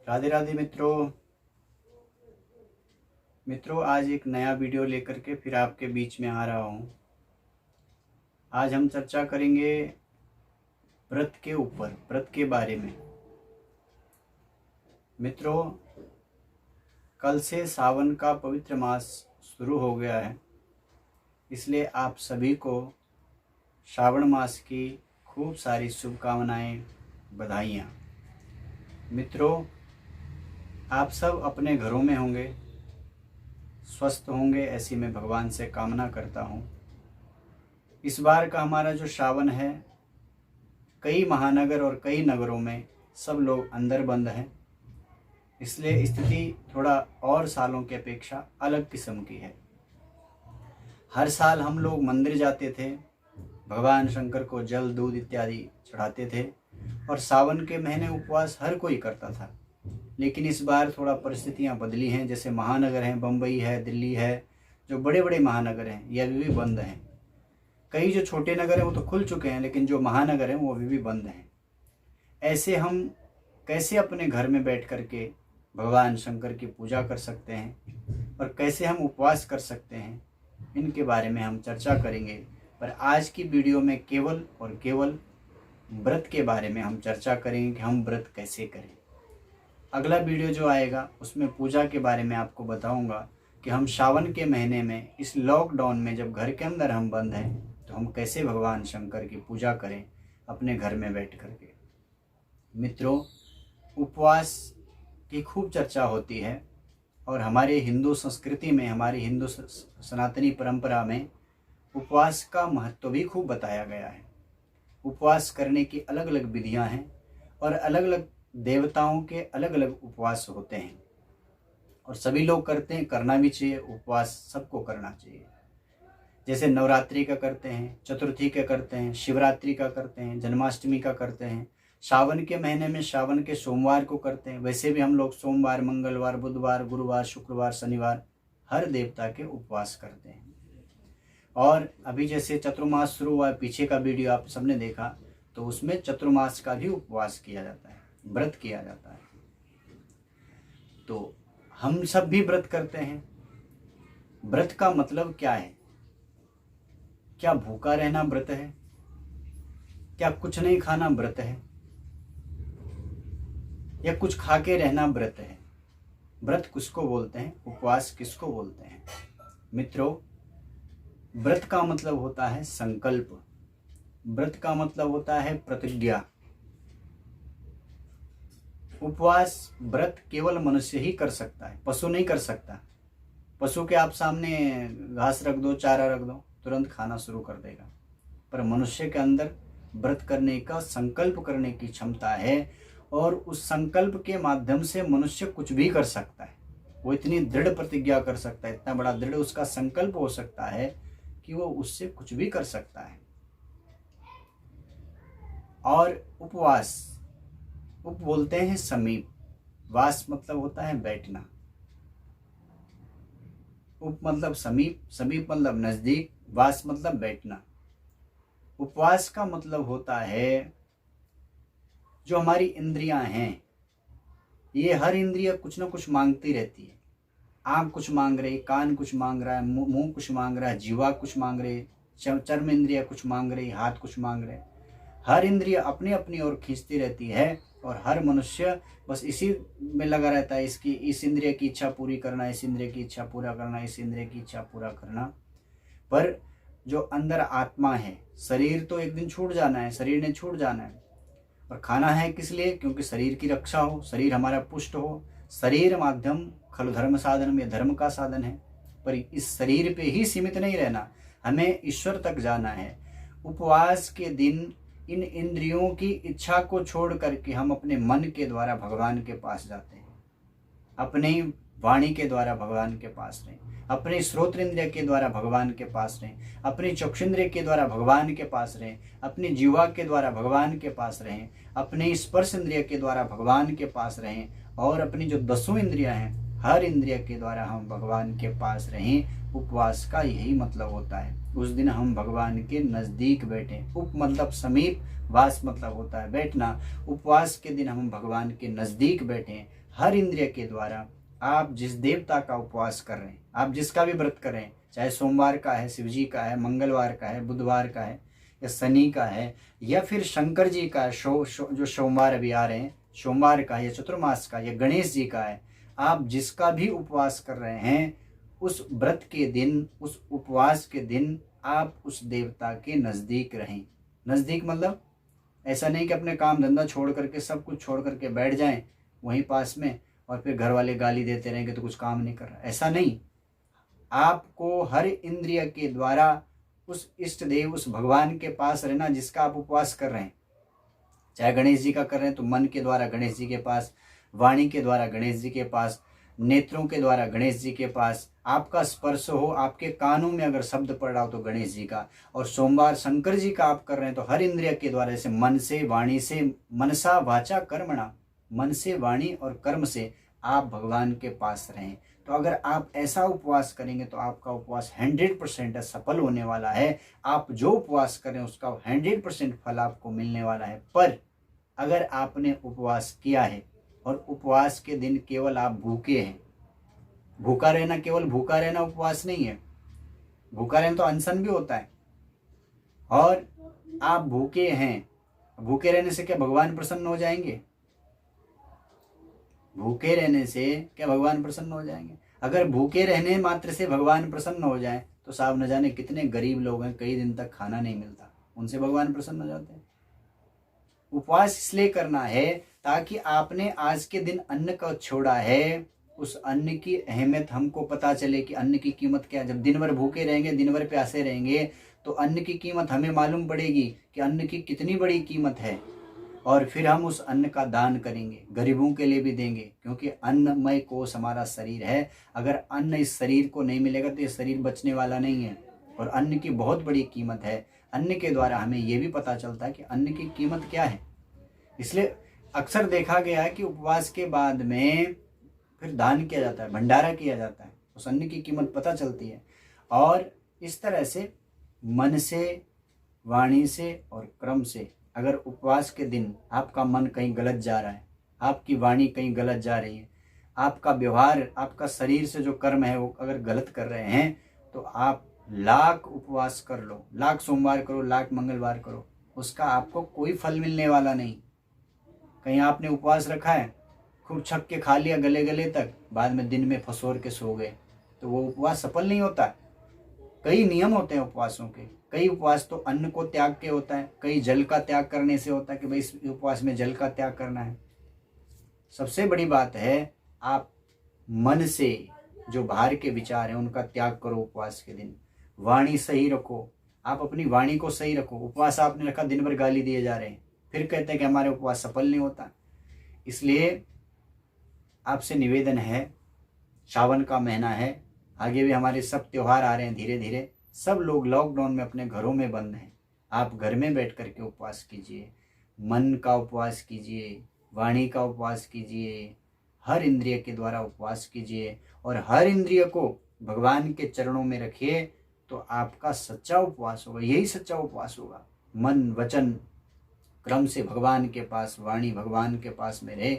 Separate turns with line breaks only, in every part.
राधे राधे मित्रों आज एक नया वीडियो लेकर के फिर आपके बीच में आ रहा हूँ। आज हम चर्चा करेंगे व्रत के ऊपर, व्रत के बारे में। मित्रों, कल से सावन का पवित्र मास शुरू हो गया है, इसलिए आप सभी को श्रावण मास की खूब सारी शुभकामनाएं, बधाइयाँ। मित्रों, आप सब अपने घरों में होंगे, स्वस्थ होंगे, ऐसी मैं भगवान से कामना करता हूँ। इस बार का हमारा जो श्रावण है, कई महानगर और कई नगरों में सब लोग अंदर बंद हैं, इसलिए स्थिति थोड़ा और सालों की अपेक्षा अलग किस्म की है। हर साल हम लोग मंदिर जाते थे, भगवान शंकर को जल दूध इत्यादि चढ़ाते थे और सावन के महीने उपवास हर कोई करता था। लेकिन इस बार थोड़ा परिस्थितियां बदली हैं। जैसे महानगर हैं, बम्बई है, दिल्ली है, जो बड़े बड़े महानगर हैं ये अभी भी बंद हैं। कई जो छोटे नगर हैं वो तो खुल चुके हैं, लेकिन जो महानगर हैं वो अभी भी बंद हैं। ऐसे हम कैसे अपने घर में बैठ कर के भगवान शंकर की पूजा कर सकते हैं और कैसे हम उपवास कर सकते हैं, इनके बारे में हम चर्चा करेंगे। पर आज की वीडियो में केवल और केवल व्रत के बारे में हम चर्चा करेंगे कि हम व्रत कैसे करें। अगला वीडियो जो आएगा उसमें पूजा के बारे में आपको बताऊंगा कि हम श्रावण के महीने में, इस लॉकडाउन में, जब घर के अंदर हम बंद हैं, तो हम कैसे भगवान शंकर की पूजा करें अपने घर में बैठ करके। मित्रों, उपवास की खूब चर्चा होती है और हमारे हिंदू संस्कृति में, हमारी हिंदू सनातनी परंपरा में उपवास का महत्व भी खूब बताया गया है। उपवास करने की अलग अलग विधियां हैं और अलग अलग देवताओं के अलग अलग उपवास होते हैं और सभी लोग करते हैं, करना भी चाहिए। उपवास सबको करना चाहिए। जैसे नवरात्रि का करते हैं, चतुर्थी का करते हैं, शिवरात्रि का करते हैं, जन्माष्टमी का करते हैं, श्रावण के महीने में श्रावण के सोमवार को करते हैं। वैसे भी हम लोग सोमवार, मंगलवार, बुधवार, गुरुवार, शुक्रवार, शनिवार हर देवता के उपवास करते हैं। और अभी जैसे चतुर्मास शुरू हुआ, पीछे का वीडियो आप सबने देखा, तो उसमें चतुर्मास का भी उपवास किया जाता है, व्रत किया जाता है। तो हम सब भी व्रत करते हैं। व्रत का मतलब क्या है? क्या भूखा रहना व्रत है? क्या कुछ नहीं खाना व्रत है? या कुछ खा के रहना व्रत है? व्रत किसको बोलते हैं? उपवास किसको बोलते हैं? मित्रों, व्रत का मतलब होता है संकल्प। व्रत का मतलब होता है प्रतिज्ञा। उपवास, व्रत केवल मनुष्य ही कर सकता है, पशु नहीं कर सकता। पशु के आप सामने घास रख दो, चारा रख दो, तुरंत खाना शुरू कर देगा। पर मनुष्य के अंदर व्रत करने का, संकल्प करने की क्षमता है और उस संकल्प के माध्यम से मनुष्य कुछ भी कर सकता है। वो इतनी दृढ़ प्रतिज्ञा कर सकता है, इतना बड़ा दृढ़ उसका संकल्प हो सकता है कि वो उससे कुछ भी कर सकता है। और उपवास, उप बोलते हैं समीप, वास मतलब होता है बैठना। उप मतलब समीप, समीप मतलब नजदीक, वास मतलब बैठना। उपवास का मतलब होता है जो हमारी इंद्रियां हैं, ये हर इंद्रिय कुछ ना कुछ मांगती रहती है। आँख कुछ मांग रही, कान कुछ मांग रहा है, मुंह कुछ मांग रहा है, जीवा कुछ मांग रही, चर्म इंद्रिय कुछ मांग रही, हाथ कुछ मांग रहे। हर इंद्रिय अपनी अपनी ओर खींचती रहती है और हर मनुष्य बस इसी में लगा रहता है, इसकी इस इंद्रिय की इच्छा पूरी करना, इस इंद्रिय की इच्छा पूरा करना, इस इंद्रिय की इच्छा पूरा करना। पर जो अंदर आत्मा है, शरीर तो एक दिन छूट जाना है, शरीर ने छूट जाना है। और खाना है किस लिए? क्योंकि शरीर की रक्षा हो, शरीर हमारा पुष्ट हो। शरीर माध्यम खलु धर्म साधन, में धर्म का साधन है। पर इस शरीर पे ही सीमित नहीं रहना, हमें ईश्वर तक जाना है। उपवास के दिन इन इंद्रियों की इच्छा को छोड़ करके हम अपने मन के द्वारा भगवान के पास जाते हैं। अपनी वाणी के द्वारा भगवान के पास रहें, अपने श्रोत्र इंद्रिय के द्वारा भगवान के पास रहें, अपनी चक्षुंद्रिय के द्वारा भगवान के पास रहें, अपनी जीवा के द्वारा भगवान के पास रहें, अपने स्पर्श इंद्रिय के द्वारा भगवान के पास रहें और अपनी जो 10 इंद्रियां हैं हर इंद्रिय के द्वारा हम भगवान के पास रहें। उपवास का यही मतलब होता है। उस दिन हम भगवान के नज़दीक बैठें। उप मतलब समीप, वास मतलब होता है बैठना। उपवास के दिन हम भगवान के नज़दीक बैठें। हर इंद्रिय के द्वारा आप जिस देवता का उपवास कर रहे हैं, आप जिसका भी व्रत कर रहे हैं, चाहे सोमवार का है, शिव जी का है, मंगलवार का है, बुधवार का है, या शनि का है, या फिर शंकर जी का है, जो सोमवार अभी आ रहे हैं, सोमवार का, या चतुर्मास का, या गणेश जी का है, आप जिसका भी उपवास कर रहे हैं, उस व्रत के दिन, उस उपवास के दिन आप उस देवता के नज़दीक रहें। नज़दीक मतलब ऐसा नहीं कि अपने काम धंधा छोड़ करके, सब कुछ छोड़ करके बैठ जाएं वहीं पास में, और फिर घर वाले गाली देते रहेंगे तो कुछ काम नहीं कर रहा। ऐसा नहीं, आपको हर इंद्रिय के द्वारा उस इष्ट देव, उस भगवान के पास रहना जिसका आप उपवास कर रहे हैं। चाहे गणेश जी का कर रहे हैं तो मन के द्वारा गणेश जी के पास, वाणी के द्वारा गणेश जी के पास, नेत्रों के द्वारा गणेश जी के पास, आपका स्पर्श हो, आपके कानों में अगर शब्द पड़ रहा हो तो गणेश जी का, और सोमवार शंकर जी का आप कर रहे हैं तो हर इंद्रिय के द्वारा, जैसे मन से, वाणी से, मनसा वाचा कर्मणा, मन से, वाणी और कर्म से आप भगवान के पास रहें। तो अगर आप ऐसा उपवास करेंगे तो आपका उपवास 100% सफल होने वाला है। आप जो उपवास करें उसका 100% फल आपको मिलने वाला है। पर अगर आपने उपवास किया है और उपवास के दिन केवल आप भूखे हैं, भूखा रहना, केवल भूखा रहना उपवास नहीं है, भूखा रहना तो अनशन भी होता है, और आप भूखे हैं, भूखे रहने से क्या भगवान प्रसन्न हो जाएंगे? भूखे रहने से क्या भगवान प्रसन्न हो जाएंगे? अगर भूखे रहने मात्र से भगवान प्रसन्न हो जाए तो साहब न जाने कितने गरीब लोग हैं, कई दिन तक खाना नहीं मिलता, उनसे भगवान प्रसन्न हो जाते हैं। उपवास इसलिए करना है ताकि आपने आज के दिन अन्न को छोड़ा है, उस अन्न की अहमियत हमको पता चले कि अन्न की कीमत क्या है। जब दिन भर भूखे रहेंगे, दिन भर प्यासे रहेंगे, तो अन्न की कीमत हमें मालूम पड़ेगी कि अन्न की कितनी बड़ी कीमत है, और फिर हम उस अन्न का दान करेंगे, गरीबों के लिए भी देंगे, क्योंकि अन्नमय कोश हमारा शरीर है। अगर अन्न इस शरीर को नहीं मिलेगा तो ये शरीर बचने वाला नहीं है, और अन्न की बहुत बड़ी कीमत है। अन्न के द्वारा हमें ये भी पता चलता है कि अन्न की कीमत क्या है। इसलिए अक्सर देखा गया है कि उपवास के बाद में फिर दान किया जाता है, भंडारा किया जाता है, उस अन्न की कीमत पता चलती है। और इस तरह से मन से, वाणी से और कर्म से, अगर उपवास के दिन आपका मन कहीं गलत जा रहा है, आपकी वाणी कहीं गलत जा रही है, आपका व्यवहार, आपका शरीर से जो कर्म है वो अगर गलत कर रहे हैं, तो आप लाख उपवास कर लो, लाख सोमवार करो, लाख मंगलवार करो, उसका आपको कोई फल मिलने वाला नहीं। कहीं आपने उपवास रखा है, खूब छक के खा लिया गले गले तक, बाद में दिन में फसोर के सो गए, तो वो उपवास सफल नहीं होता। कई नियम होते हैं उपवासों के। कई उपवास तो अन्न को त्याग के होता है, कई जल का त्याग करने से होता है कि भाई इस उपवास में जल का त्याग करना है। सबसे बड़ी बात है, आप मन से जो बाहर के विचार हैं उनका त्याग करो उपवास के दिन। वाणी सही रखो, आप अपनी वाणी को सही रखो। उपवास आपने रखा, दिन भर गाली दिए जा रहे हैं, फिर कहते हैं कि हमारे उपवास सफल नहीं होता। इसलिए आपसे निवेदन है, सावन का महीना है, आगे भी हमारे सब त्यौहार आ रहे हैं धीरे धीरे, सब लोग लॉकडाउन में अपने घरों में बंद हैं। आप घर में बैठ करके उपवास कीजिए, मन का उपवास कीजिए, वाणी का उपवास कीजिए, हर इंद्रिय के द्वारा उपवास कीजिए, और हर इंद्रिय को भगवान के चरणों में रखिए, तो आपका सच्चा उपवास होगा। यही सच्चा उपवास होगा। मन वचन क्रम से भगवान के पास, वाणी भगवान के पास में रहे,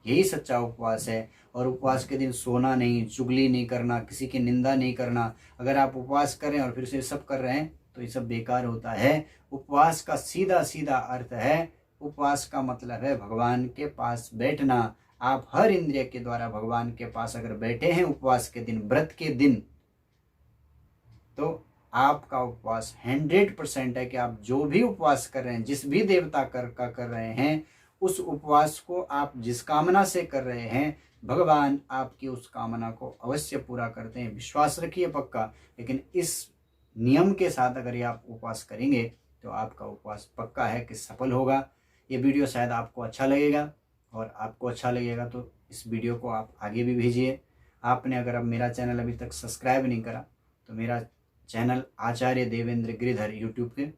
यही सच्चा उपवास है। और उपवास के दिन सोना नहीं, चुगली नहीं करना, किसी की निंदा नहीं करना। अगर आप उपवास करें और फिर से सब कर रहे हैं तो ये सब बेकार होता है। उपवास का सीधा सीधा अर्थ है, उपवास का मतलब है भगवान के पास बैठना। आप हर इंद्रिय के द्वारा भगवान के पास अगर बैठे हैं उपवास के दिन, व्रत के दिन, तो आपका उपवास 100% है कि आप जो भी उपवास कर रहे हैं, जिस भी देवता कर रहे हैं, उस उपवास को आप जिस कामना से कर रहे हैं, भगवान आपकी उस कामना को अवश्य पूरा करते हैं। विश्वास रखिए पक्का। लेकिन इस नियम के साथ अगर ये आप उपवास करेंगे तो आपका उपवास पक्का है कि सफल होगा। ये वीडियो शायद आपको अच्छा लगेगा, और आपको अच्छा लगेगा तो इस वीडियो को आप आगे भी भेजिए। आपने अगर अब मेरा चैनल अभी तक सब्सक्राइब नहीं करा तो मेरा चैनल आचार्य देवेंद्र गिरिधर यूट्यूब पे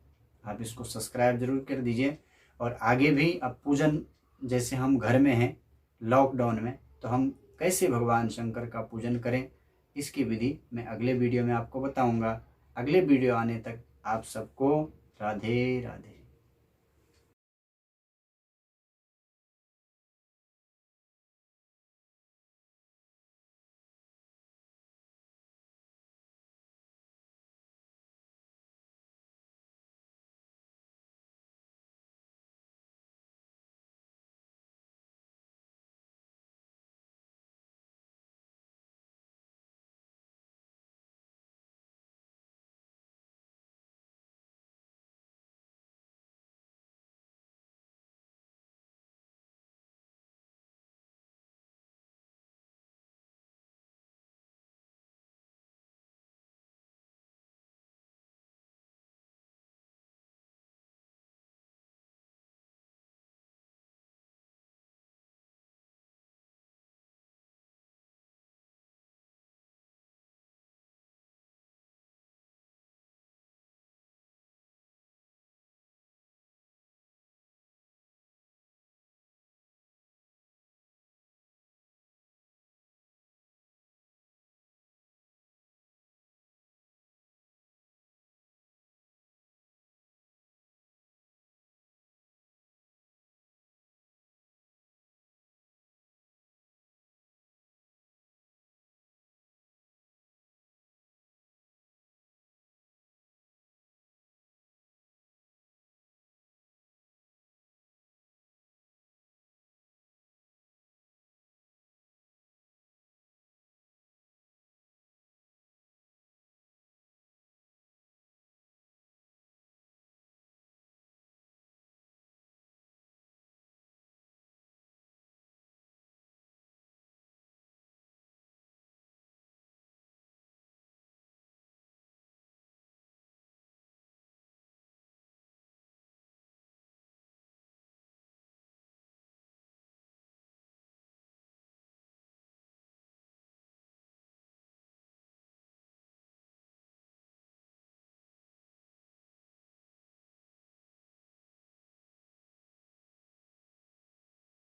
आप इसको सब्सक्राइब जरूर कर दीजिए। और आगे भी अब पूजन, जैसे हम घर में हैं लॉकडाउन में, तो हम कैसे भगवान शंकर का पूजन करें, इसकी विधि मैं अगले वीडियो में आपको बताऊंगा। अगले वीडियो आने तक आप सबको राधे राधे।